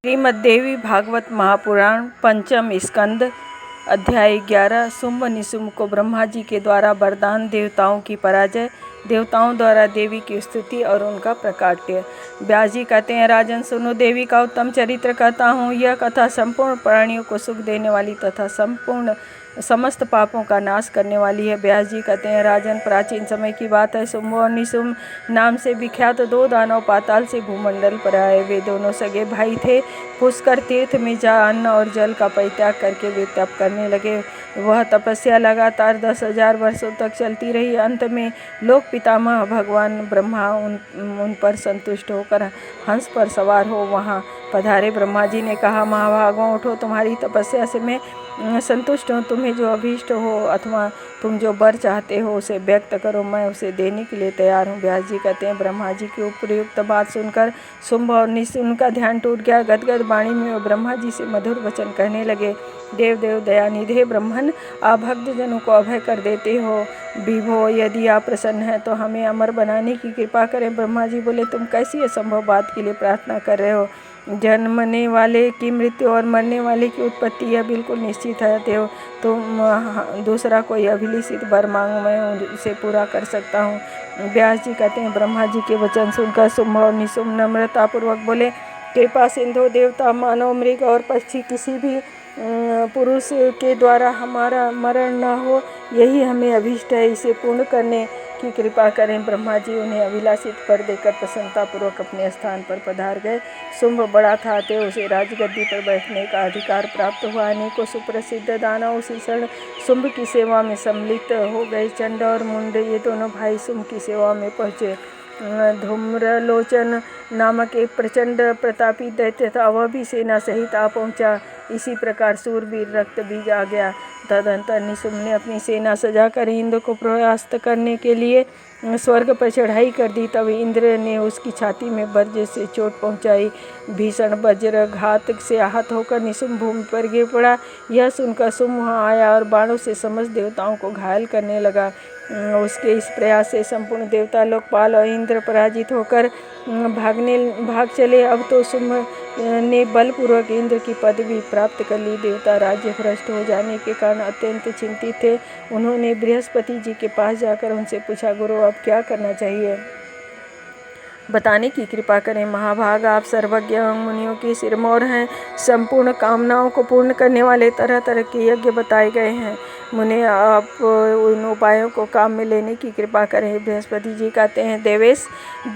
श्रीमद्देवी भागवत महापुराण पंचम स्कंद अध्याय 11। शुंभ निशुंभ को ब्रह्मा जी के द्वारा वरदान, देवताओं की पराजय, देवताओं द्वारा देवी की स्तुति और उनका प्रकाट्य। व्यास जी कहते हैं, राजन सुनो, देवी का उत्तम चरित्र कहता हूँ। यह कथा संपूर्ण प्राणियों को सुख देने वाली तथा समस्त पापों का नाश करने वाली है। व्यास जी कहते हैं, राजन प्राचीन समय की बात है। शुंभ और निशुंभ नाम से विख्यात दो दानव पाताल से भूमंडल पर आए। वे दोनों सगे भाई थे। पुष्कर तीर्थ में जा अन्न और जल का परित्याग करके वे तप करने लगे। वह तपस्या लगातार 10,000 वर्षों तक चलती रही। अंत में लोक पितामह भगवान ब्रह्मा उन पर संतुष्ट होकर हंस पर सवार हो वहाँ पधारे। ब्रह्मा जी ने कहा, महाभागों उठो, तुम्हारी तपस्या से मैं संतुष्ट हूँ। तुम्हें जो अभीष्ट हो अथवा तुम जो वर चाहते हो उसे व्यक्त करो, मैं उसे देने के लिए तैयार हूँ। व्यास जी कहते हैं, ब्रह्मा जी की उपयुक्त बात सुनकर शुंभ और निशुंभ का ध्यान टूट गया। गदगद वाणी में वो ब्रह्मा जी से मधुर वचन कहने लगे। देव दयानिधे ब्रह्मन, आप भक्तजनों को अभय कर देते हो। विभो, यदि आप प्रसन्न हैं तो हमें अमर बनाने की कृपा करें। ब्रह्मा जी बोले, तुम कैसी असंभव बात के लिए प्रार्थना कर रहे हो? जन्मने वाले की मृत्यु और मरने वाले की उत्पत्ति यह बिल्कुल निश्चित है। देव, तुम दूसरा कोई अभिलषित वर मांगो, मैं उसे पूरा कर सकता हूँ। व्यास जी कहते हैं, ब्रह्मा जी के वचन सुनकर शुंभ और निशुंभ नम्रतापूर्वक बोले, कृपा सिंधु, देवता, मानव, मृग और पक्षी किसी भी पुरुष के द्वारा हमारा मरण न हो, यही हमें अभीष्ट है। इसे पूर्ण करने की कृपा करें। ब्रह्मा जी उन्हें अभिलाषित पर देकर प्रसन्नतापूर्वक अपने स्थान पर पधार गए। शुंभ बड़ा था, अतः उसे राजगद्दी पर बैठने का अधिकार प्राप्त हुआ। अनेकों सुप्रसिद्ध दानव उसी क्षण शुंभ की सेवा में सम्मिलित हो गए। चंड और मुंड ये दोनों भाई शुंभ की सेवा में पहुँचे। धूम्रलोचन नामक एक प्रचंड प्रतापी दैत्य था, वह भी सेना सहित आ पहुंचा। इसी प्रकार सूरवीर रक्तबीज आ गया। तदंतर निशुंभ ने अपनी सेना सजाकर इंद्र को परास्त करने के लिए स्वर्ग पर चढ़ाई कर दी। तब इंद्र ने उसकी छाती में वज्र से चोट पहुंचाई। भीषण वज्र घात से आहत होकर निशुंभ भूमि पर गिर पड़ा। यह सुनकर शुंभ वहाँ आया और बाणों से समस्त देवताओं को घायल करने लगा। उसके इस प्रयास से संपूर्ण देवता लोकपाल और इंद्र पराजित होकर भाग चले। अब तो शुंभ ने बलपूर्वक इंद्र की पदवी प्राप्त कर ली। देवता राज्य भ्रष्ट हो जाने के कारण अत्यंत चिंतित थे। उन्होंने बृहस्पति जी के पास जाकर उनसे पूछा, गुरु, अब क्या करना चाहिए? बताने की कृपा करें। महाभाग, आप सर्वज्ञ मुनियों के सिरमौर हैं। संपूर्ण कामनाओं को पूर्ण करने वाले तरह तरह के यज्ञ बताए गए हैं। मुने, आप उन उपायों को काम में लेने की कृपा करें। बृहस्पति जी कहते हैं, देवेश,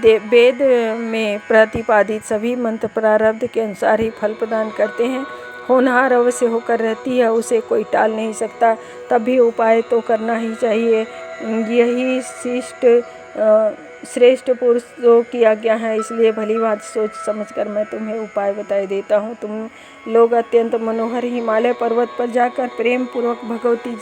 वेद में प्रतिपादित सभी मंत्र प्रारब्ध के अनुसार ही फल प्रदान करते हैं। होनहार अवश्य होकर रहती है, उसे कोई टाल नहीं सकता। तब भी उपाय तो करना ही चाहिए। यही श्रेष्ठ पुरुषों की आज्ञा है, इसलिए भली बात सोच समझकर मैं तुम्हें उपाय बताए देता हूँ। तुम लोग अत्यंत मनोहर हिमालय पर्वत पर जाकर प्रेम पूर्वक भगवती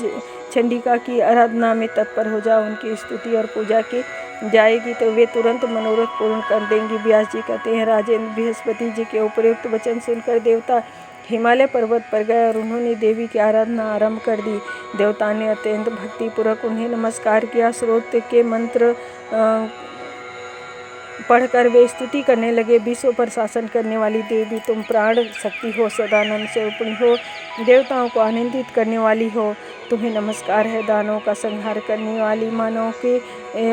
चंडिका की आराधना में तत्पर हो जाओ। उनकी स्तुति और पूजा की जाएगी तो वे तुरंत मनोरथ पूर्ण कर देंगी। व्यास जी कहते हैं, राजेंद्र, बृहस्पति जी के उपयुक्त वचन सुनकर देवता हिमालय पर्वत पर गए और उन्होंने देवी की आराधना आरंभ कर दी। देवता ने अत्यंत भक्तिपूर्वक उन्हें नमस्कार किया। स्रोत के मंत्र पढ़कर वे स्तुति करने लगे। विश्व पर शासन करने वाली देवी, तुम प्राण शक्ति हो, सदानंद स्वरूपिणी हो, देवताओं को आनंदित करने वाली हो, तुम्हें नमस्कार है। दानों का संहार करने वाली, मानव के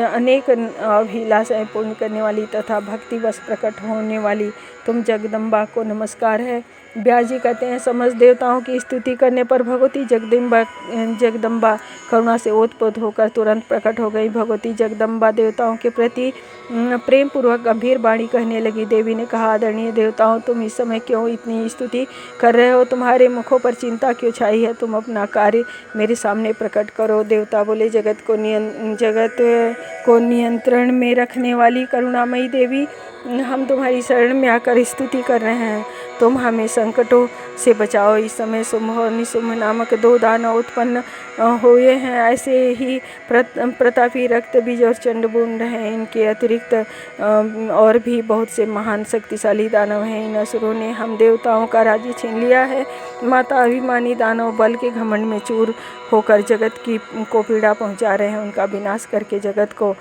अनेक अभिलाषाएं पूर्ण करने वाली तथा भक्तिवश प्रकट होने वाली तुम जगदम्बा को नमस्कार है। व्यास जी कहते हैं, समस्त देवताओं की स्तुति करने पर भगवती जगदम्बा करुणा से ओतप्रोत होकर तुरंत प्रकट हो गई। भगवती जगदम्बा देवताओं के प्रति प्रेम पूर्वक गंभीर वाणी कहने लगी। देवी ने कहा, आदरणीय देवताओं, तुम इस समय क्यों इतनी स्तुति कर रहे हो? तुम्हारे मुखों पर चिंता क्यों छाई है? तुम अपना कार्य मेरे सामने प्रकट करो। देवता बोले, जगत को नियंत्रण में रखने वाली करुणामयी देवी, हम तुम्हारी शरण में आकर स्तुति कर रहे हैं। तुम हमें संकटों से बचाओ। इस समय शुंभ और निशुंभ नामक दो दानव उत्पन्न हुए हैं। ऐसे ही प्रतापी रक्तबीज और चंडमुंड हैं। इनके अतिरिक्त और भी बहुत से महान शक्तिशाली दानव हैं। इन असुरों ने हम देवताओं का राज्य छीन लिया है। माता अभिमानी दानव बल के घमंड में चूर होकर जगत को पीड़ा पहुंचा रहे हैं। उनका विनाश करके जगत को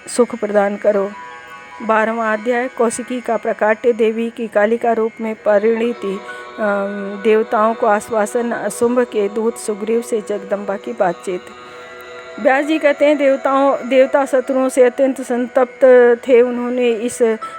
सुख प्रदान करो। 12वां अध्याय। कौशिकी का प्रकाट्य, देवी की कालिका रूप में परिणति, देवताओं को आश्वासन, शुंभ के दूत सुग्रीव से जगदम्बा की बातचीत। व्यास जी कहते हैं, देवता शत्रुओं से अत्यंत संतप्त थे। उन्होंने इस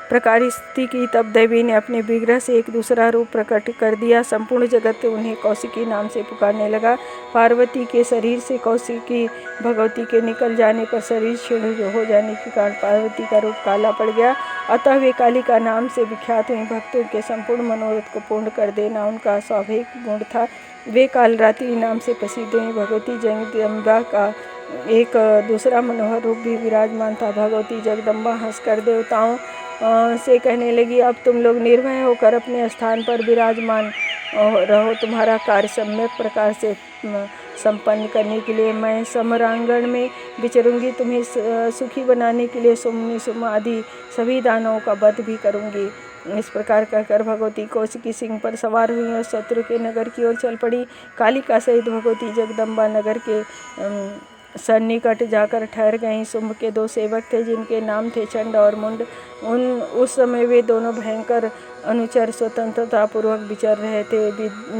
प्रकार स्तुति की, तब देवी ने अपने विग्रह से एक दूसरा रूप प्रकट कर दिया। संपूर्ण जगत उन्हें कौशिकी नाम से पुकारने लगा। पार्वती के शरीर से कौशिकी भगवती के निकल जाने पर शरीर क्षीण हो जाने के कारण पार्वती का रूप काला पड़ गया। अतः वे कालिका नाम से विख्यात हुई। भक्तों के संपूर्ण मनोरथ को पूर्ण कर देना उनका स्वाभाविक गुण था। वे कालरात्रि नाम से प्रसिद्ध हुई। भगवती जगदम्बा का एक दूसरा मनोहर रूप भी विराजमान था। भगवती जगदम्बा हंसकर देवताओं से कहने लगी, अब तुम लोग निर्भय होकर अपने स्थान पर विराजमान रहो। तुम्हारा कार्य सम्यक प्रकार से संपन्न करने के लिए मैं समरांगण में विचरूंगी। तुम्हें सुखी बनाने के लिए सुम आदि सभी दानवों का वध भी करूंगी। इस प्रकार कहकर भगवती कौशिकी सिंह पर सवार हुई और शत्रु के नगर की ओर चल पड़ी। कालिका सहित भगवती जगदम्बा नगर के सन्निकट जाकर ठहर गईं। शुंभ के 2 सेवक थे जिनके नाम थे चंड और मुंड। उस समय वे दोनों भयंकर अनुचर स्वतंत्रता पूर्वक विचर रहे थे।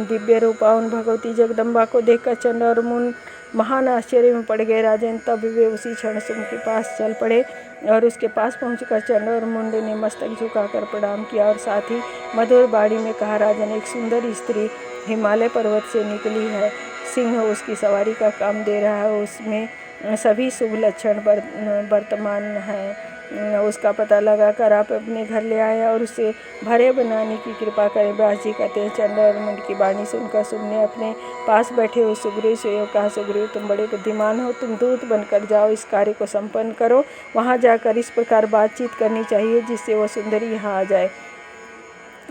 दिव्य रूपा उन भगवती जगदम्बा को देखकर चंड और मुंड महान आश्चर्य में पड़ गए। राजन, तब वे उसी क्षण शुंभ के पास चल पड़े और उसके पास पहुंचकर चंड और मुंड ने मस्तक झुकाकर प्रणाम किया और साथ ही मधुर वाणी में कहा, राजन, एक सुंदर स्त्री हिमालय पर्वत से निकली है। सिंह उसकी सवारी का काम दे रहा है। उसमें सभी शुभ लक्षण वर्तमान हैं। उसका पता लगाकर आप अपने घर ले आए और उसे भरे बनाने की कृपा करें। व्यास जी कहते हैं, चंड और मुंड की वाणी सुनकर शुंभ ने अपने पास बैठे हुए सुग्रीव से कहा, सुग्रीव, तुम बड़े बुद्धिमान हो, तुम दूत बनकर जाओ, इस कार्य को संपन्न करो। वहाँ जाकर इस प्रकार बातचीत करनी चाहिए जिससे वह सुंदरी यहाँ आ जाए।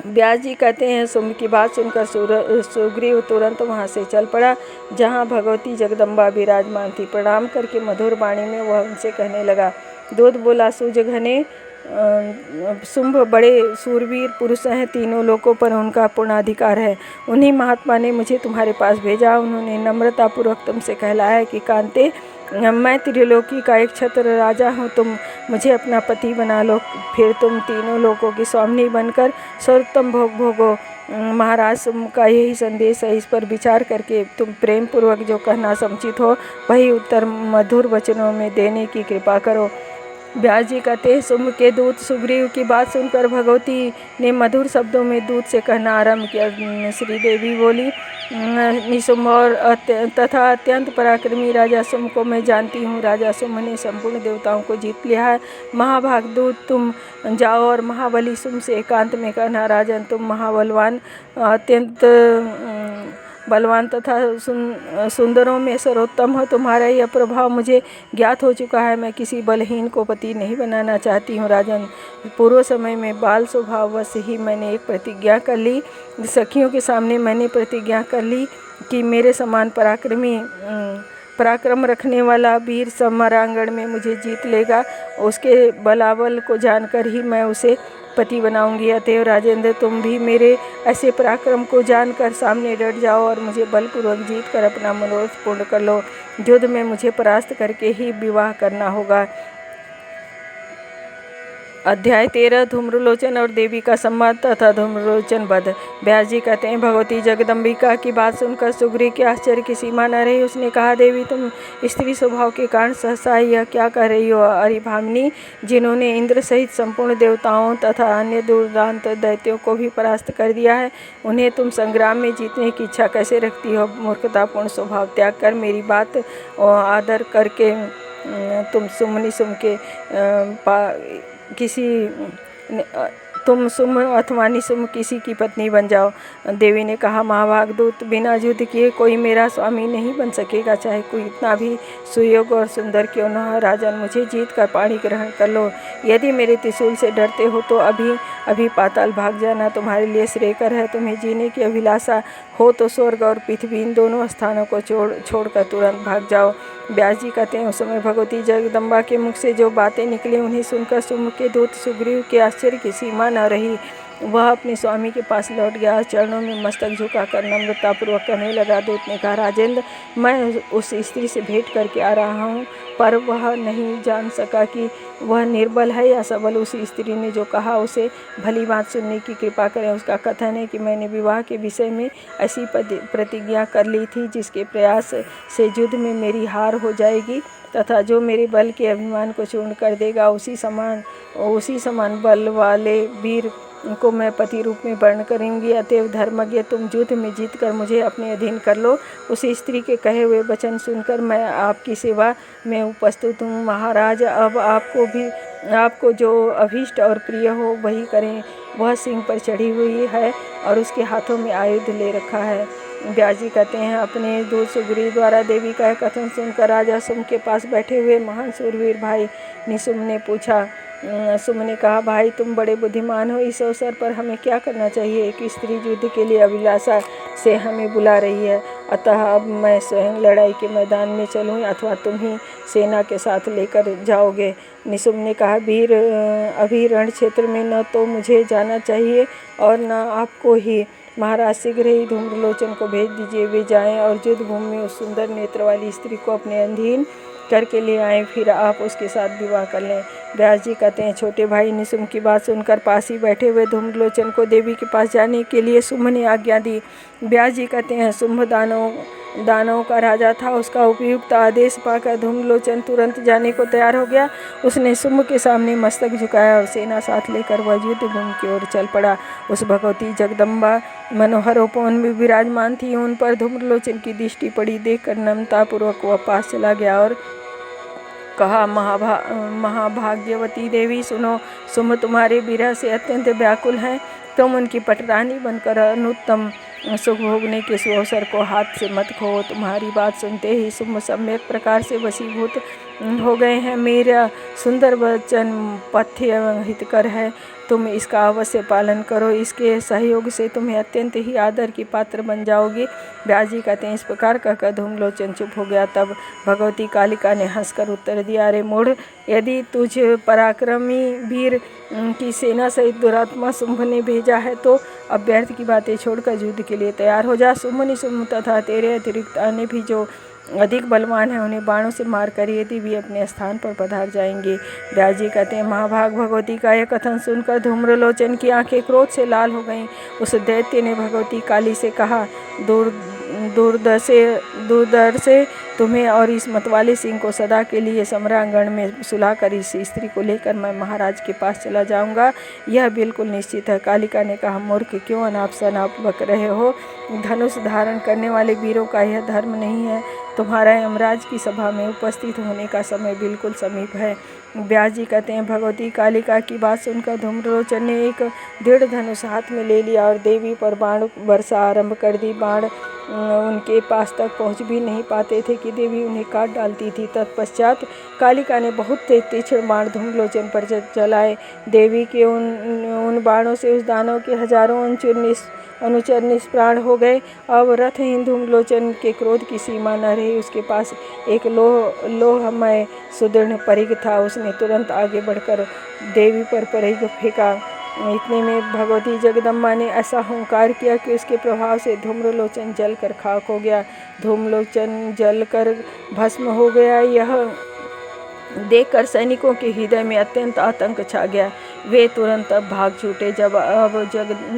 व्यास जी कहते हैं, शुंभ की बात सुनकर सुग्रीव तुरंत वहाँ से चल पड़ा जहाँ भगवती जगदम्बा विराजमान थी। प्रणाम करके मधुर वाणी में वह उनसे कहने लगा, दूत बोला, सुजघने, शुंभ बड़े सूरवीर पुरुष हैं, तीनों लोकों पर उनका पूर्णाधिकार है। उन्हीं महात्मा ने मुझे तुम्हारे पास भेजा। उन्होंने नम्रतापूर्वक तुमसे कहलाया है कि कांते, मैं त्रिलोकी का एक छत्र राजा हूँ, तुम मुझे अपना पति बना लो, फिर तुम तीनों लोकों की स्वामिनी बनकर सर्वोत्तम भोग भोगो। महाराज का यही संदेश है। इस पर विचार करके तुम प्रेम पूर्वक जो कहना समुचित हो वही उत्तर मधुर वचनों में देने की कृपा करो। व्यास जी कहते हैं, शुंभ के दूत सुग्रीव की बात सुनकर भगवती ने मधुर शब्दों में दूत से कहना आरंभ किया। श्रीदेवी बोली, निशुंभ और तथा अत्यंत पराक्रमी राजा शुंभ को मैं जानती हूँ। राजा शुंभ ने संपूर्ण देवताओं को जीत लिया है। महाभाग दूत, तुम जाओ और महाबली शुंभ से एकांत में कहना, राजन, तुम महाबलवान, अत्यंत बलवान तथा सुंदरों में सर्वोत्तम हो। तुम्हारा यह प्रभाव मुझे ज्ञात हो चुका है। मैं किसी बलहीन को पति नहीं बनाना चाहती हूँ। राजन, पूर्व समय में बाल स्वभाववश ही मैंने एक प्रतिज्ञा कर ली। सखियों के सामने मैंने प्रतिज्ञा कर ली कि मेरे समान पराक्रम रखने वाला वीर समरांगण में मुझे जीत लेगा। उसके बलाबल को जानकर ही मैं उसे पति बनाऊंगी। अतएव राजेंद्र, तुम भी मेरे ऐसे पराक्रम को जानकर सामने डट जाओ और मुझे बलपूर्वक जीत कर अपना मनोरथ पूर्ण कर लो। युद्ध में मुझे परास्त करके ही विवाह करना होगा। अध्याय 13। धूम्रलोचन और देवी का संवाद तथा धूम्रलोचन वध। व्यास जी कहते हैं, भगवती जगदम्बिका की बात सुनकर सुग्रीव के आश्चर्य की सीमा न रही। उसने कहा, देवी, तुम स्त्री स्वभाव के कारण सहसा यह क्या कह रही हो? अरे भामिनी, जिन्होंने इंद्र सहित संपूर्ण देवताओं तथा अन्य दुर्दांत दैत्यों को भी परास्त कर दिया है, उन्हें तुम संग्राम में जीतने की इच्छा कैसे रखती हो? मूर्खतापूर्ण स्वभाव त्याग कर मेरी बात आदर करके तुम शुंभ अथवा निशुंभ किसी की पत्नी बन जाओ। देवी ने कहा, महाभाग दूत, बिना युद्ध किए कोई मेरा स्वामी नहीं बन सकेगा, चाहे कोई इतना भी सुयोग्य और सुंदर क्यों न हो। राजन, मुझे जीत कर पाणी ग्रहण कर लो। यदि मेरे त्रिशूल से डरते हो तो अभी पाताल भाग जाना तुम्हारे लिए श्रेयकर है। तुम्हें जीने की अभिलाषा हो तो स्वर्ग और पृथ्वी, इन दोनों स्थानों को छोड़कर तुरंत भाग जाओ। व्यास जी कहते हैं, उस समय भगवती जगदम्बा के मुख से जो बातें निकली उन्हें सुनकर शुंभ के दूत सुग्रीव के आश्चर्य की सीमा न रही। वह अपने स्वामी के पास लौट गया और चरणों में मस्तक झुकाकर नम्रतापूर्वक कहने लगा। दूत ने कहा, राजेंद्र, मैं उस स्त्री से भेंट करके आ रहा हूँ, पर वह नहीं जान सका कि वह निर्बल है या सबल। उस स्त्री ने जो कहा उसे भली बात सुनने की कृपा करें। उसका कथन है कि मैंने विवाह के विषय में ऐसी प्रतिज्ञा कर ली थी जिसके प्रयास से युद्ध में मेरी हार हो जाएगी तथा जो मेरे बल के अभिमान को चूर्ण कर देगा, उसी समान बल वाले वीर को मैं पति रूप में वर्ण करूंगी। अतएव धर्मज्ञ, तुम युद्ध में जीत कर मुझे अपने अधीन कर लो। उस स्त्री के कहे हुए वचन सुनकर मैं आपकी सेवा में उपस्थित हूँ महाराज। अब आपको जो अभीष्ट और प्रिय हो वही करें। वह सिंह पर चढ़ी हुई है और उसके हाथों में आयुध ले रखा है। व्यास जी कहते हैं, अपने दूत सुग्रीव द्वारा देवी का कथन सुनकर राजा सुम के पास बैठे हुए महान सूरवीर भाई निशुम ने कहा, भाई तुम बड़े बुद्धिमान हो, इस अवसर पर हमें क्या करना चाहिए? एक स्त्री युद्ध के लिए अभिलाषा से हमें बुला रही है, अतः अब मैं स्वयं लड़ाई के मैदान में चलूँ अथवा तुम ही सेना के साथ लेकर जाओगे? निशुम ने कहा, वीर, अभी रण क्षेत्र में न तो मुझे जाना चाहिए और न आपको ही। महाराज शीघ्र ही धूम्रलोचन को भेज दीजिए, वे जाएं और युद्ध भूमि में उस सुंदर नेत्र वाली स्त्री को अपने अधीन करके ले आएं, फिर आप उसके साथ विवाह कर लें। व्यास जी कहते हैं, छोटे भाई निशुम की बात सुनकर पास ही बैठे हुए धूम्रलोचन को देवी के पास जाने के लिए शुंभ ने आज्ञा दी। व्यास जी कहते हैं, शुंभ दानवों का राजा था। उसका उपयुक्त आदेश पाकर धूम्रलोचन तुरंत जाने को तैयार हो गया। उसने शुंभ के सामने मस्तक झुकाया और सेना साथ लेकर वह युद्ध भूमि की ओर चल पड़ा। उस भगवती जगदम्बा मनोहर उपवन में विराजमान थी। उन पर धूम्रलोचन की दृष्टि पड़ी। देखकर नम्रतापूर्वक वह पास चला गया और कहा, महाभाग्यवती देवी, सुनो, शुंभ तुम्हारे विरह से अत्यंत व्याकुल हैं। तुम उनकी पटरानी बनकर अनुत्तम सुख भोगने के सुअवसर को हाथ से मत खो। तुम्हारी बात सुनते ही शुंभ सम्यक प्रकार से वशीभूत हो गए हैं। मेरा सुंदर वचन पथ्य एवं हितकर है, तुम इसका अवश्य पालन करो। इसके सहयोग से तुम्हें अत्यंत ही आदर की पात्र बन जाओगी। व्यास जी कहते हैं, इस प्रकार कहकर धूम्रलोचन चुप हो गया। तब भगवती कालिका ने हंसकर उत्तर दिया, अरे मूढ़, यदि तुझ पराक्रमी वीर की सेना सहित दुरात्मा शुंभ ने भेजा है तो अब व्यर्थ की बातें छोड़कर युद्ध के लिए तैयार हो जा। शुंभ निशुंभ तथा तेरे अतिरिक्त अन्य भी जो अधिक बलवान है उन्हें बाणों से मारकर यदि भी अपने स्थान पर पधार जाएंगे। व्यास जी कहते हैं, महाभाग भगवती का यह कथन सुनकर धूम्रलोचन की आंखें क्रोध से लाल हो गईं। उस दैत्य ने भगवती काली से कहा, दूरदर से तुम्हें और इस मतवाले सिंह को सदा के लिए सम्रांगण में सुलाकर इस स्त्री को लेकर मैं महाराज के पास चला जाऊंगा, यह बिल्कुल निश्चित है। कालिका ने कहा, मूर्ख, क्यों अनाप शनाप बक रहे हो? धनुष धारण करने वाले वीरों का यह धर्म नहीं है। तुम्हारा यमराज की सभा में उपस्थित होने का समय बिल्कुल समीप है। व्यास जी कहते हैं, भगवती कालिका की बात सुनकर धूम्रलोचन ने एक दृढ़ धनुष हाथ में ले लिया और देवी पर बाण वर्षा आरंभ कर दी। बाण उनके पास तक पहुंच भी नहीं पाते थे कि देवी उन्हें काट डालती थी। तत्पश्चात कालिका ने बहुत तेज तीक्ष्ण बाण धूम्रलोचन पर चलाए। देवी के उन बाणों से उस दानव के हजारों अनुचर निष्प्राण हो गए। अब रथहीन धूम्रलोचन के क्रोध की सीमा न रही। उसके पास एक लोहमय सुदृढ़ परिघ था। उसने तुरंत आगे बढ़कर देवी पर परिघ फेंका। इतने में भगवती जगदम्बा ने ऐसा हुंकार किया कि उसके प्रभाव से धूम्रलोचन जलकर खाक हो गया। धूम्रलोचन जलकर भस्म हो गया। यह देखकर सैनिकों के हृदय में अत्यंत आतंक छा गया। वे तुरंत अब भाग छूटे। जब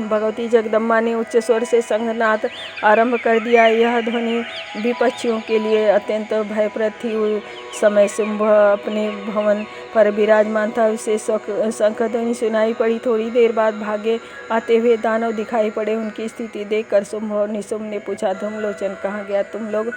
भगवती जगदम्बा ने उच्च स्वर से शंखनाद आरंभ कर दिया। यह ध्वनि विपक्षियों के लिए अत्यंत भयप्रद थी। उस समय शुंभ अपने भवन पर विराजमान था। उसे शंखध्वनि सुनाई पड़ी। थोड़ी देर बाद भागे आते हुए दानव दिखाई पड़े। उनकी स्थिति देखकर शुंभ और निशुंभ ने पूछा, धूम्रलोचन कहाँ गया? तुम लोग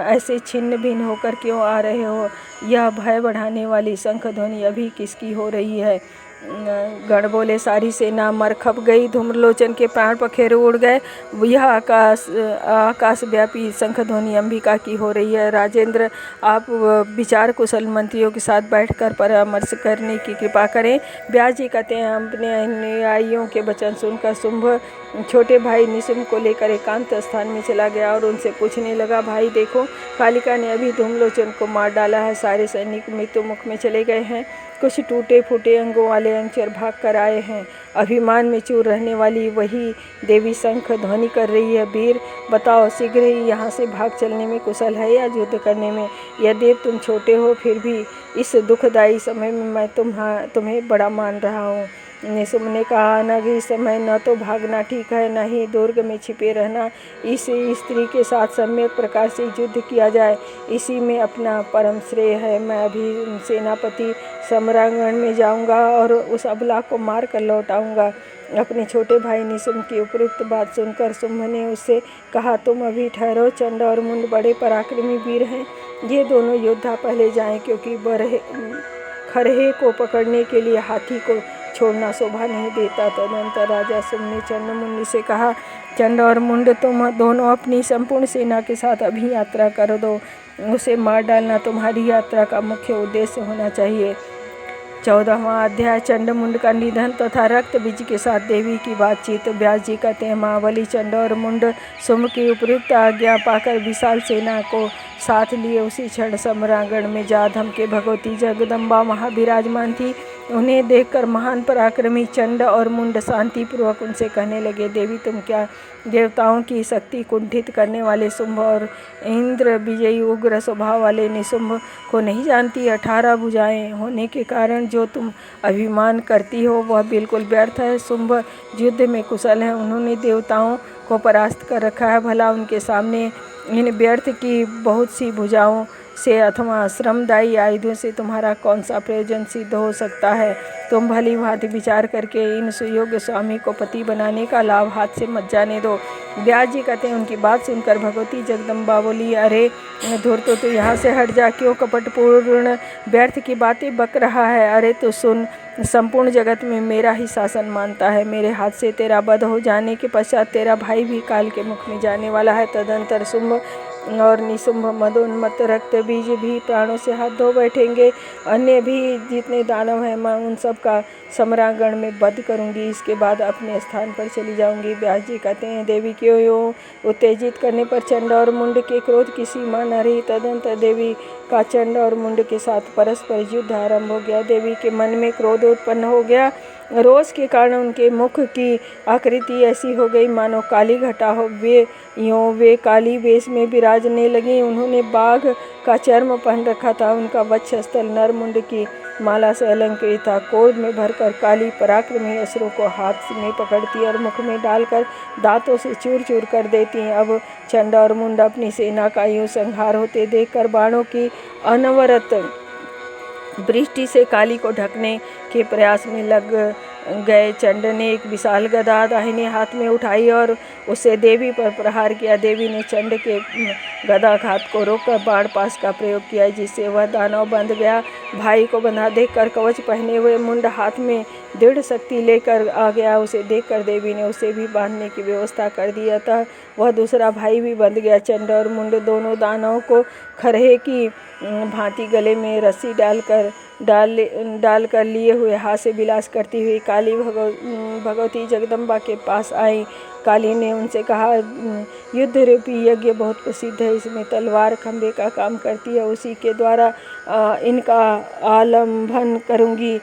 ऐसे छिन्न भिन्न होकर क्यों आ रहे हो? यह भय बढ़ाने वाली शंखध्वनि अभी किसकी हो रही है? गण बोले, सारी सेना मर खप गई। धूम्रलोचन के प्राण पखेरु उड़ गए। यह आकाश व्यापी शंखध्वनि अंबिका की हो रही है। राजेंद्र, आप विचार कुशल मंत्रियों के साथ बैठकर परामर्श करने की कृपा करें। व्यास जी कहते हैं, अपने अनुयायियों के वचन सुनकर शुंभ छोटे भाई निशुंभ को लेकर एकांत स्थान में चला गया और उनसे पूछने लगा, भाई देखो, कालिका ने अभी धूम्रलोचन को मार डाला है। सारे सैनिक मृत्यु मुख में चले गए हैं। कुछ टूटे फूटे अंगों वाले अनुचर भाग कर आए हैं। अभिमान में चूर रहने वाली वही देवी शंख ध्वनि कर रही है, वीर बताओ शीघ्र ही यहाँ से भाग चलने में कुशल है या युद्ध करने में। यद्यपि तुम छोटे हो फिर भी इस दुखदायी समय में मैं तुम्हें बड़ा मान रहा हूँ। निशुम्भ ने कहा, नग इस समय न तो भागना ठीक है न ही दुर्ग में छिपे रहना। इस स्त्री के साथ सम्यक प्रकार से युद्ध किया जाए, इसी में अपना परम श्रेय है। मैं अभी सेनापति सम्रांगण में जाऊंगा और उस अबला को मार कर लौट आऊंगा। अपने छोटे भाई निशुम्भ की उपयुक्त बात सुनकर शुंभ ने उससे कहा, तुम अभी ठहरो, चंड और मुंड बड़े पराक्रमी वीर हैं, ये दोनों योद्धा पहले जाएं, क्योंकि खरहे को पकड़ने के लिए हाथी को छोड़ना शोभा नहीं देता। तदनंतर राजा शुंभ ने चंड मुंड से कहा, चंड और मुंड तुम दोनों अपनी संपूर्ण सेना के साथ अभी यात्रा कर दो, उसे मार डालना तुम्हारी यात्रा का मुख्य उद्देश्य होना चाहिए। 14वां अध्याय चंड मुंड का निधन तथा रक्त बीज के साथ देवी की बातचीत। व्यास जी कहते हैं, महाबली चंड और मुंड शुंभ की उपयुक्त आज्ञा पाकर विशाल सेना को साथ लिए उसी क्षण सम्रांगण में जा धमके। भगवती जगदम्बा वहाँ विराजमान थी। उन्हें देखकर महान पराक्रमी चंड और मुंड शांतिपूर्वक उनसे कहने लगे, देवी तुम क्या देवताओं की शक्ति कुंठित करने वाले शुंभ और इंद्र विजयी उग्र स्वभाव वाले निशुंभ को नहीं जानती? 18 भुजाएं होने के कारण जो तुम अभिमान करती हो वह बिल्कुल व्यर्थ है। शुंभ युद्ध में कुशल हैं, उन्होंने देवताओं को परास्त कर रखा है। भला उनके सामने इन व्यर्थ की बहुत सी भुजाओं से अथवा श्रमदायी आयुधों से तुम्हारा कौन सा प्रयोजन सिद्ध हो सकता है? तुम भली भांति विचार करके इन सुयोग्य स्वामी को पति बनाने का लाभ हाथ से मत जाने दो। व्यास जी कहते हैं, उनकी बात सुनकर भगवती जगदम्बा बोली, अरे धूर्त, तो यहाँ से हट जा, क्यों कपटपूर्ण व्यर्थ की बातें बक रहा है? अरे तो सुन, संपूर्ण जगत में मेरा ही शासन मानता है। मेरे हाथ से तेरा वध हो जाने के पश्चात तेरा भाई भी काल के मुख में जाने वाला है। तदंतर शुंभ और निशुंभ मदोन्मत्त रक्त बीज भी प्राणों से हाथ धो बैठेंगे। अन्य भी जितने दानव हैं मैं उन सब का सम्रांगण में वध करूंगी, इसके बाद अपने स्थान पर चली जाऊंगी। व्यास जी कहते हैं, देवी को यूँ उत्तेजित करने पर चंड और मुंड के क्रोध की सीमा न रही। तदंतर देवी का चंड और मुंड के साथ परस्पर युद्ध आरंभ हो गया। देवी के मन में क्रोध उत्पन्न हो गया। रोष के कारण उनके मुख की आकृति ऐसी हो गई मानो काली घटा हो। वे काली वेश में विराजने लगी। उन्होंने बाघ का चर्म पहन रखा था। उनका वक्षस्थल नरमुंड की माला से अलंकृत था। क्रोध में भरकर काली पराक्रमी असुरों को हाथ में पकड़ती और मुख में डालकर दांतों से चूर चूर कर देती हैं। अब चंड और मुंड अपनी सेना का यूँ संहार होते देखकर बाणों की अनवरत वृष्टि से काली को ढकने के प्रयास में लग गए। चंड ने एक विशाल गदा दाहिने हाथ में उठाई और उसे देवी पर प्रहार किया। देवी ने चंड के गदाघात को रोककर बाण पाश का प्रयोग किया, जिससे वह दानव बंध गया। भाई को बंधा देखकर कवच पहने हुए मुंड हाथ में दृढ़ शक्ति लेकर आ गया। उसे देखकर देवी ने उसे भी बांधने की व्यवस्था कर दी, अतः वह दूसरा भाई भी बंध गया। चंड और मुंड दोनों दानवों को खरहे की भांति गले में रस्सी डालकर लिए हुए हास्य विलास करती हुई काली भगवती जगदम्बा के पास आई। काली ने उनसे कहा, युद्ध रूपी यज्ञ बहुत प्रसिद्ध है, इसमें तलवार खंभे का काम करती है, उसी के द्वारा इनका आलम्बन करूंगी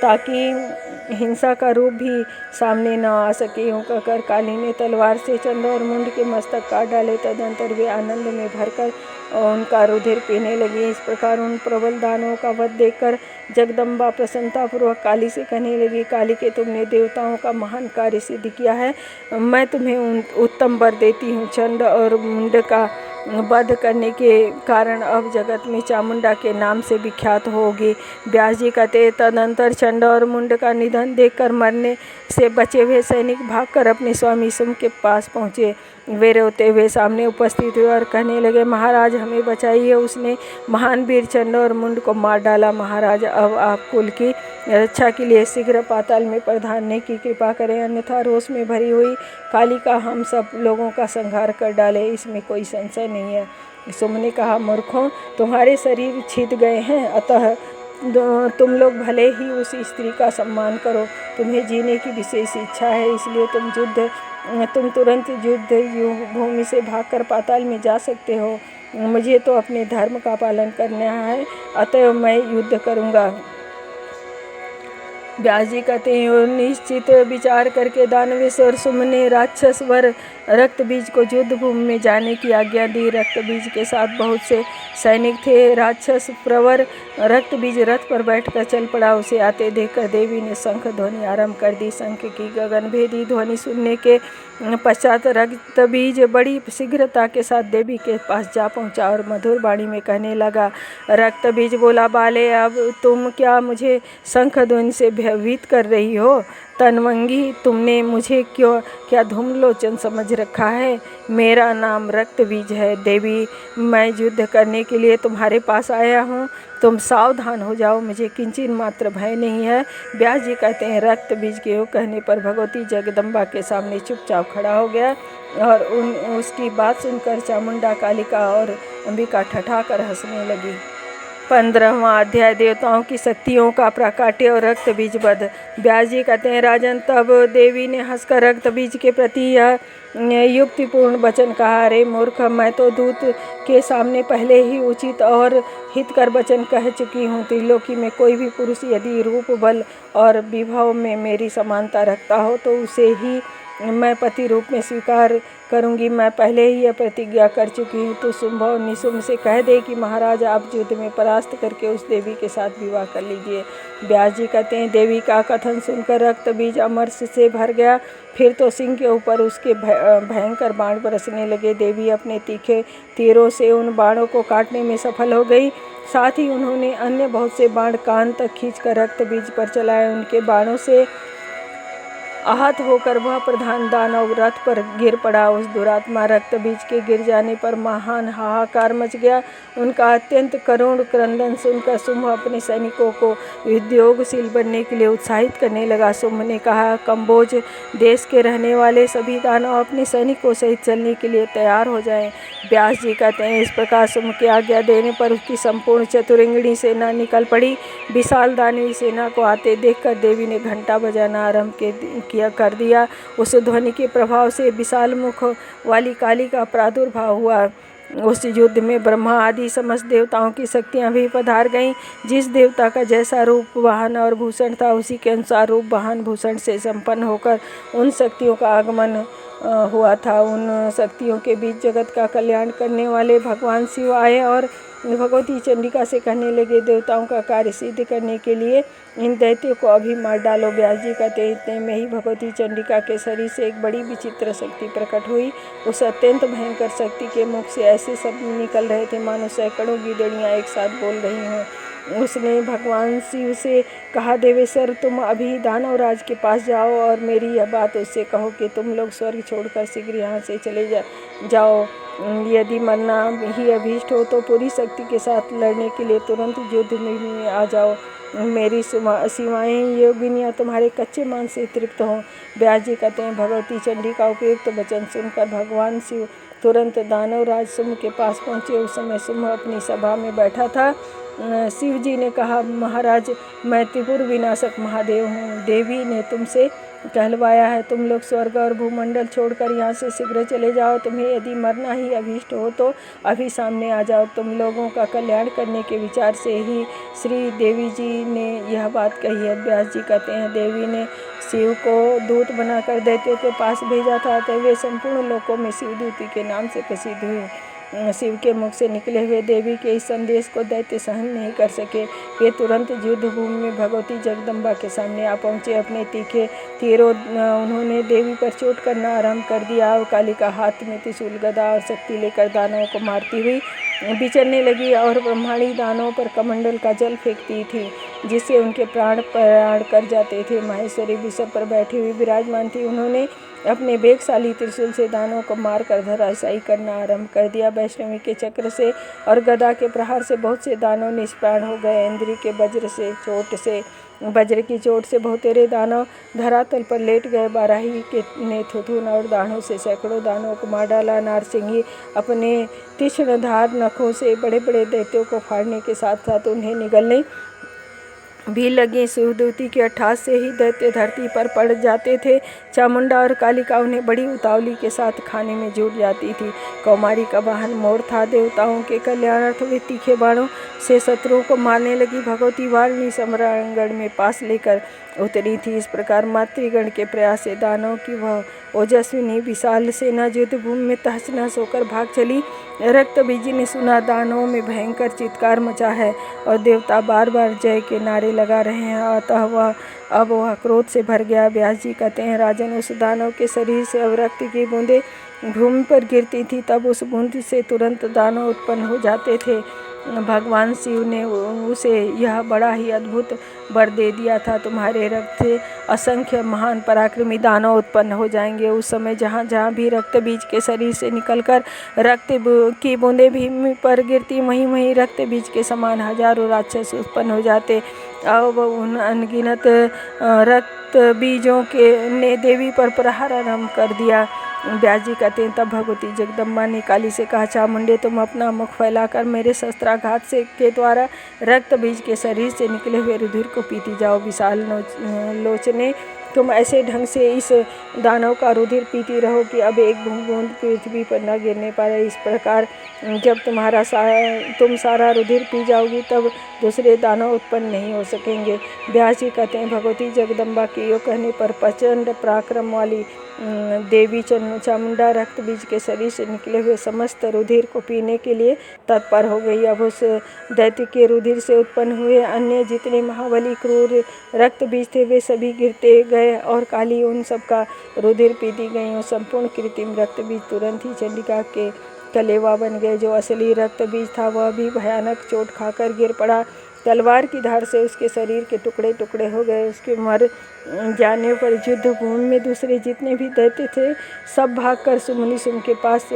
ताकि हिंसा का रूप भी सामने न आ सके। यूँ कहकर काली ने तलवार से चंड और मुंड के मस्तक काट डाले। तदंतर वे आनंद में भरकर उनका रुधिर पीने लगी। इस प्रकार उन प्रबल दानवों का वध देखकर जगदम्बा प्रसन्नतापूर्वक काली से कहने लगी, काली के तुमने देवताओं का महान कार्य सिद्ध किया है, मैं तुम्हें उत्तम वर देती हूँ। चंड और मुंड का वध करने के कारण अब जगत में चामुंडा के नाम से विख्यात होगी। व्यास जी कहते, तदंतर चंड और मुंड का निधन देखकर मरने से बचे हुए सैनिक भागकर अपने स्वामी शुंभ के पास पहुँचे। वे रोते हुए सामने उपस्थित हुए और कहने लगे, महाराज हमें बचाइए, उसने महान वीर चंड और मुंड को मार डाला। महाराज अब आप कुल की रक्षा के लिए शीघ्र पाताल में प्रधानने की कृपा करें, अन्यथा रोष में भरी हुई काली का हम सब लोगों का संहार कर डाले, इसमें कोई संशय नहीं है। शुंभ ने कहा, मूर्खों, तुम्हारे शरीर छिद गए हैं, अतः तुम लोग भले ही उस स्त्री का सम्मान करो। तुम्हें जीने की विशेष इच्छा है, इसलिए तुम तुरंत युद्ध भूमि से भागकर पाताल में जा सकते हो। मुझे तो अपने धर्म का पालन करना है, अतः मैं युद्ध करूंगा। व्यास जी कहते हैं, और निश्चित विचार करके दानवेश्वर सुम ने राक्षस वर रक्त बीज को युद्ध भूमि में जाने की आज्ञा दी। रक्त बीज के साथ बहुत से सैनिक थे। राक्षस प्रवर रक्त बीज रथ पर बैठकर चल पड़ा। उसे आते देखकर देवी ने शंख ध्वनि आरंभ कर दी। शंख की गगनभेदी ध्वनि सुनने के पश्चात रक्त बीज बड़ी शीघ्रता के साथ देवी के पास जा पहुंचा और मधुर वाणी में कहने लगा। रक्त बीज बोला, बाले, अब तुम क्या मुझे शंख ध्वनि से भयभीत कर रही हो? तनवंगी, तुमने मुझे क्या धूम्रलोचन समझ रखा है? मेरा नाम रक्त बीज है। देवी, मैं युद्ध करने के लिए तुम्हारे पास आया हूँ। तुम सावधान हो जाओ, मुझे किंचित मात्र भय नहीं है। व्यास जी कहते हैं, रक्त बीज के योग कहने पर भगवती जगदम्बा के सामने चुपचाप खड़ा हो गया और उसकी बात सुनकर चामुंडा, कालिका और अंबिका ठठाकर हंसने लगी। 15वां अध्याय, देवताओं की शक्तियों का प्राकट्य और रक्त बीज वध। व्यास जी कहते हैं, राजन, तब देवी ने हंसकर रक्त बीज के प्रति यह युक्तिपूर्ण वचन कहा। अरे मूर्ख, मैं तो दूत के सामने पहले ही उचित और हितकर वचन कह चुकी हूँ। त्रिलोकी में कोई भी पुरुष यदि रूप, बल और विभव में मेरी समानता रखता हो तो उसे ही मैं पति रूप में स्वीकार करूंगी। मैं पहले ही यह प्रतिज्ञा कर चुकी हूँ। तो शुंभ और निशुंभ से कह दे कि महाराज, आप युद्ध में परास्त करके उस देवी के साथ विवाह कर लीजिए। व्यास जी कहते हैं, देवी का कथन सुनकर रक्त बीज अमरस से भर गया। फिर तो सिंह के ऊपर उसके भयंकर बाण बरसने लगे। देवी अपने तीखे तीरों से उन बाणों को काटने में सफल हो गई। साथ ही उन्होंने अन्य बहुत से बाण कान तक खींचकर रक्त बीज पर चलाए। उनके बाणों से आहत होकर वह प्रधान दानव रथ पर गिर पड़ा। उस दुरात्मा रक्त बीज के गिर जाने पर महान हाहाकार मच गया। उनका अत्यंत करुण क्रंदन सुनकर शुंभ अपने सैनिकों को उद्योगशील बनने के लिए उत्साहित करने लगा। शुंभ ने कहा, कंबोज देश के रहने वाले सभी दानव अपने सैनिकों सहित चलने के लिए तैयार हो जाएं। व्यास जी कहते हैं, इस प्रकार शुंभ की आज्ञा देने पर उसकी संपूर्ण चतुरंगिणी सेना निकल पड़ी। विशाल दानवी सेना को आते देखकर देवी ने घंटा बजाना आरंभ कर दिया। उस ध्वनि के प्रभाव से विशाल मुख वाली काली का प्रादुर्भाव हुआ। उस युद्ध में ब्रह्मा आदि समस्त देवताओं की शक्तियां भी पधार गईं। जिस देवता का जैसा रूप, वाहन और भूषण था, उसी के अनुसार रूप, वाहन, भूषण से संपन्न होकर उन शक्तियों का आगमन हुआ था। उन शक्तियों के बीच जगत का कल्याण करने वाले भगवान शिव आए और भगवती चंडिका से कहने लगे, देवताओं का कार्य सिद्ध करने के लिए इन दैत्यों को अभी मार डालो। व्यास जी कहते हैं, इतने में ही भगवती चंडिका के शरीर से एक बड़ी विचित्र शक्ति प्रकट हुई। उस अत्यंत भयंकर शक्ति के मुख से ऐसे शब्द निकल रहे थे मानो सैकड़ों गीदड़ियाँ एक साथ बोल रही हों। उसने भगवान शिव से कहा, देवेश्वर, तुम अभी दानवराज के पास जाओ और मेरी यह बात उससे कहो कि तुम लोग स्वर्ग छोड़कर शीघ्र यहाँ से चले जाओ। यदि मरना ही अभीष्ट हो तो पूरी शक्ति के साथ लड़ने के लिए तुरंत युद्ध में आ जाओ। मेरी सीमाएँ योगिनियाँ तुम्हारे कच्चे मान से तृप्त हों। व्यास जी कहते हैं, भगवती चंडी का उपयुक्त वचन सुनकर भगवान शिव तुरंत दानवराज शुंभ के पास पहुँचे। उस समय शुंभ अपनी सभा में बैठा था। शिव जी ने कहा, महाराज, मैं त्रिपुर विनाशक महादेव हूँ। देवी ने तुमसे कहलवाया है, तुम लोग स्वर्ग और भूमंडल छोड़कर यहाँ से शीघ्र चले जाओ। तुम्हें यदि मरना ही अभीष्ट हो तो अभी सामने आ जाओ। तुम लोगों का कल्याण करने के विचार से ही श्री देवी जी ने यह बात कही है। व्यास जी कहते हैं, देवी ने शिव को दूत बनाकर दैत्यों के पास भेजा था, तो वे संपूर्ण लोकों में शिवदूती के नाम से प्रसिद्ध हुए। शिव के मुख से निकले हुए देवी के इस संदेश को दैत्य सहन नहीं कर सके। वे तुरंत युद्ध भूमि में भगवती जगदम्बा के सामने आ पहुँचे। अपने तीखे तीरों उन्होंने देवी पर चोट करना आरंभ कर दिया और कालिका हाथ में त्रिशूल, गदा और शक्ति लेकर दानवों को मारती हुई विचरने लगी और ब्रह्मांडी दानवों पर कमंडल का जल फेंकती थी, जिससे उनके प्राण कर जाते थे। माहेश्वरी विषय पर बैठी हुई विराजमान थी। उन्होंने अपने वेगशाली त्रिशूल से दानों को मारकर धराशायी करना आरंभ कर दिया। वैष्णवी के चक्र से और गदा के प्रहार से बहुत से दानव निष्प्राण हो गए। इंद्री के वज्र की चोट से बहुतेरे दानव धरातल पर लेट गए। बाराही के ने थुथुन और दाढ़ों से सैकड़ों दानवों को मार डाला। नारसिंही अपने तीक्ष्णधार नखों से बड़े बड़े दैत्यों को फाड़ने के साथ साथ उन्हें निगलने भी लगी। शिवदूती के अट्ठास से ही दैत्य धरती पर पड़ जाते थे। चामुंडा और कालिका उन्हें बड़ी उतावली के साथ खाने में जुट जाती थी। कौमारी का वाहन मोर था। देवताओं के कल्याणार्थ वे तीखे बाणों से शत्रुओं को मारने लगी। भगवती वारुणी सम्रांगण में पास लेकर उतरी थी। इस प्रकार मातृगण के प्रयास से दानव की वह ओजस्विनी विशाल सेना युद्ध भूमि में तहस नहस होकर भाग चली। रक्तबीज ने सुना दानवों में भयंकर चित्कार मचा है और देवता बार बार जय के नारे लगा रहे हैं। अतः अब वह क्रोध से भर गया। व्यास जी कहते हैं, राजन, उस दानव के शरीर से अब रक्त की बूंदें भूमि पर गिरती थी, तब उस बूंद से तुरंत दानव उत्पन्न हो जाते थे। भगवान शिव ने उसे यह बड़ा ही अद्भुत वर दे दिया था, तुम्हारे रक्त से असंख्य महान पराक्रमी दानव उत्पन्न हो जाएंगे। उस समय जहाँ जहाँ भी रक्त बीज के शरीर से निकलकर रक्त की बूंदें भूमि पर गिरती, वहीं वहीं रक्त बीज के समान हजारों राक्षस उत्पन्न हो जाते। अब उन अनगिनत रक्त बीजों ने देवी पर प्रहार आरंभ कर दिया। व्यास जी कहते हैं, तब भगवती जगदम्बा ने काली से कहा, चामुंडे, तुम अपना मुख फैलाकर मेरे शस्त्राघात से के द्वारा रक्त बीज के शरीर से निकले हुए रुधिर को पीती जाओ। विशाल लोचने, तुम ऐसे ढंग से इस दानव का रुधिर पीती रहो कि अब एक बूंद पृथ्वी पर न गिरने पाए। इस प्रकार जब तुम सारा रुधिर पी जाओगी, तब दूसरे दानव उत्पन्न नहीं हो सकेंगे। व्यास जी कहते हैं, भगवती जगदम्बा के यो कहने पर प्रचंड पराक्रम वाली देवी चामुंडा रक्त बीज के शरीर से निकले हुए समस्त रुधिर को पीने के लिए तत्पर हो गई। अब उस दैत्य के रुधिर से उत्पन्न हुए अन्य जितने महाबली क्रूर रक्त बीज थे, वे सभी गिरते गए और काली उन सब का रुधिर पीती गई। और संपूर्ण कृत्रिम रक्त बीज तुरंत ही चंडिका के कलेवा बन गए। जो असली रक्त बीज था वह भी भयानक चोट खाकर गिर पड़ा। तलवार की धार से उसके शरीर के टुकड़े टुकड़े हो गए। उसके मर जाने पर युद्ध भूमि में दूसरे जितने भी दैत्य थे, सब भागकर सुमुनि सुम के पास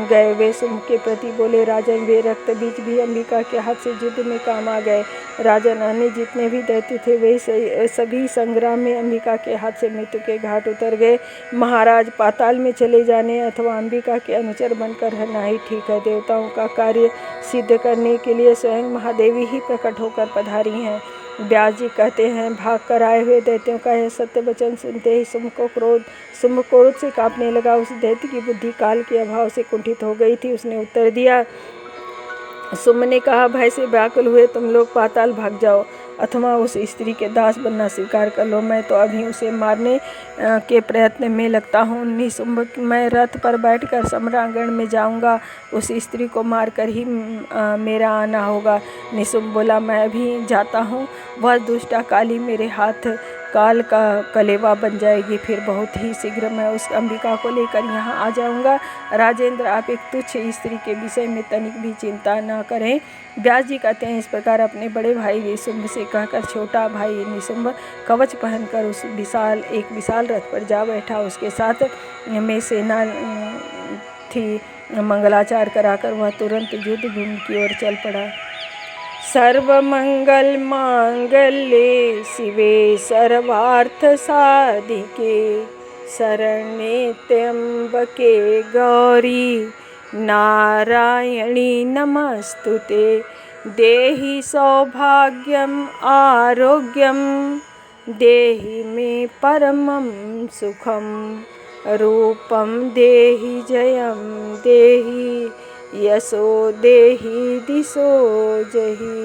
गए। वे सुम के प्रति बोले, राजन, वे रक्त बीज भी अंबिका के हाथ से युद्ध में काम आ गए। राजन, अन्य जितने भी दैत्य थे वे सभी संग्राम में अंबिका के हाथ से मृत्यु के घाट उतर गए। महाराज, पाताल में चले जाने अथवा अंबिका के अनुचर बनकर रहना ही ठीक है। देवताओं का कार्य सिद्ध करने के लिए स्वयं महादेवी ही प्रकट होकर पधारी हैं। व्यास जी कहते हैं, भाग कर आए हुए दैत्यों का यह सत्य वचन सुनते ही सुम क्रोध से कांपने लगा। उस दैत्य की बुद्धि काल के अभाव से कुंठित हो गई थी। उसने उत्तर दिया, सुम ने कहा, भय से व्याकुल हुए तुम लोग पाताल भाग जाओ अथवा उस स्त्री के दास बनना स्वीकार कर लो। मैं तो अभी उसे मारने के प्रयत्न में लगता हूँ। निशुंभ, मैं रथ पर बैठकर सम्रांगण में जाऊँगा, उस स्त्री को मारकर ही मेरा आना होगा। निशुंभ बोला, मैं अभी जाता हूँ, वह दुष्टा काली मेरे हाथ काल का कलेवा बन जाएगी, फिर बहुत ही शीघ्र मैं उस अंबिका को लेकर यहाँ आ जाऊँगा। राजेंद्र, आप एक तुच्छ स्त्री के विषय में तनिक भी चिंता न करें। व्यास जी कहते हैं, इस प्रकार अपने बड़े भाई निशुंभ से कहकर छोटा भाई निशुंभ कवच पहनकर उस एक विशाल रथ पर जा बैठा। उसके साथ में सेना थी। मंगलाचार कराकर वह तुरंत युद्ध भूमि की ओर चल पड़ा। सर्वमंगल मांगल्ये शिवे सर्वार्थ साधिके शरण्ये त्र्यंबके गौरी नारायणी नमस्तुते। देहि सौभाग्यम आरोग्यम देहि मे परमं सुखम रूपम देहि जयम देहि यशो देहि दिशो जहि।